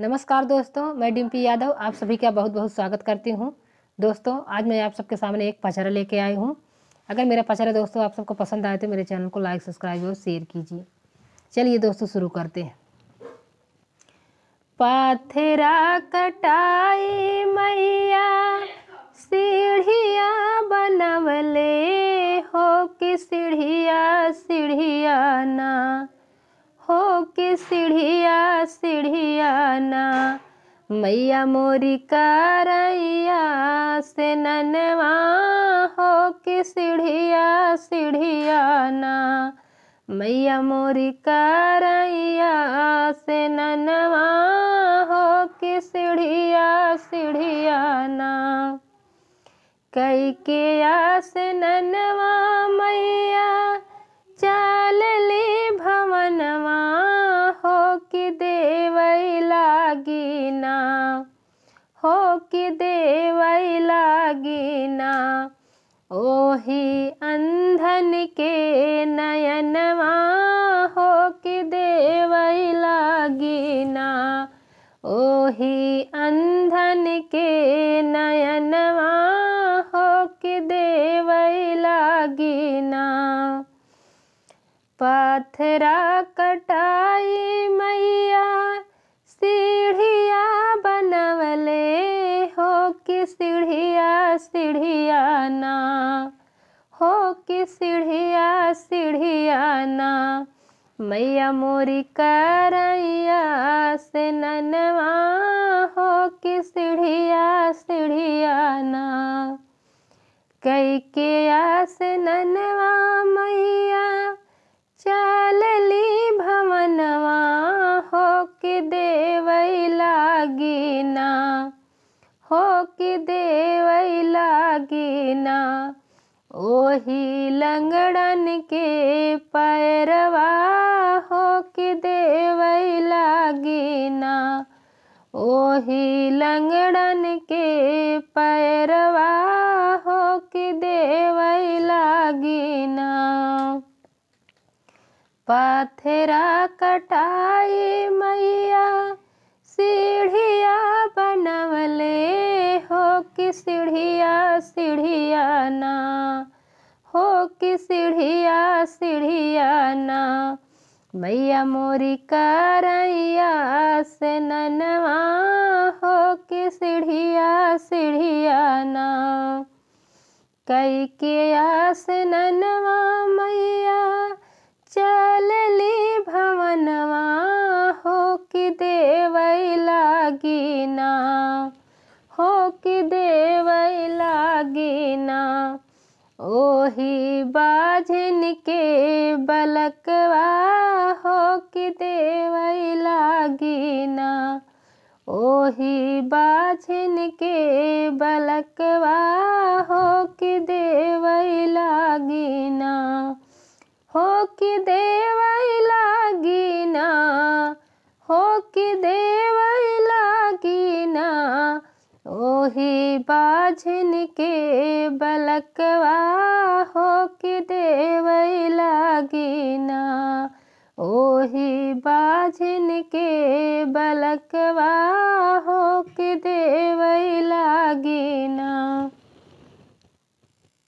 नमस्कार दोस्तों, मैं डिम्पी यादव आप सभी का बहुत बहुत स्वागत करती हूँ। दोस्तों, आज मैं आप सबके सामने एक पचरा लेके आई हूँ। अगर मेरा पचरा दोस्तों आप सबको पसंद आए तो मेरे चैनल को लाइक, सब्सक्राइब और शेयर कीजिए। चलिए दोस्तों शुरू करते हैं। पाथरा कटाई मैया सीढ़िया बनवले हो कि सीढ़िया सीढ़िया ना हो कि सीढ़िया सीढ़िया ना मैया मोरी करैया से ननवा हो कि सीढ़िया सीढ़िया ना मैया मोरी करैया से ननवा हो कि सीढ़िया सीढ़िया ना कई के आस ननवा मैया चलली भवनवा हो कि देवई लागी ना हो कि देवई लागी ना ओही अंधन के नयनवा हो कि देवई लागी ना ओही अंधन के नयनवा हो कि देवई लागी ना पाथरा कटाई मैया सीढ़िया बनवले हो कि सीढ़िया सीढ़िया ना हो कि सीढ़िया सीढ़िया ना मैया मोरी करैया से ननवा हो कि सीढ़िया सीढ़िया ना कई के आस ननवा मैया चलली भवनवा हो कि देवई लागी ना हो कि देवई लागी ना ओही लंगड़न के पैरवा हो कि देवई लागी ना ओही लंगड़न के पैरवा हो कि देवई लागी ना पाथरा कटाई मैया सीढ़िया बनवले हो कि सीढ़िया सीढ़िया ना हो कि सीढ़िया सीढ़िया ना मैया मोरी करैया से ननवा हो कि सीढ़िया सीढ़िया ना कई के आस ननवा मैया चलली भवनवा हो कि देवई लागी ना हो कि देवई लागी ना ओही बाझिन के बलकवा हो कि देवई लागी ना ओही बाझिन के बलकवा हो कि देवई लागी ना हो कि देवई लागी ना हो कि देवई लागी ना ओही बाझिन के बलकवा हो कि देवई लागी ना ओही बाझिन के बलकवा हो कि देवई लागी ना।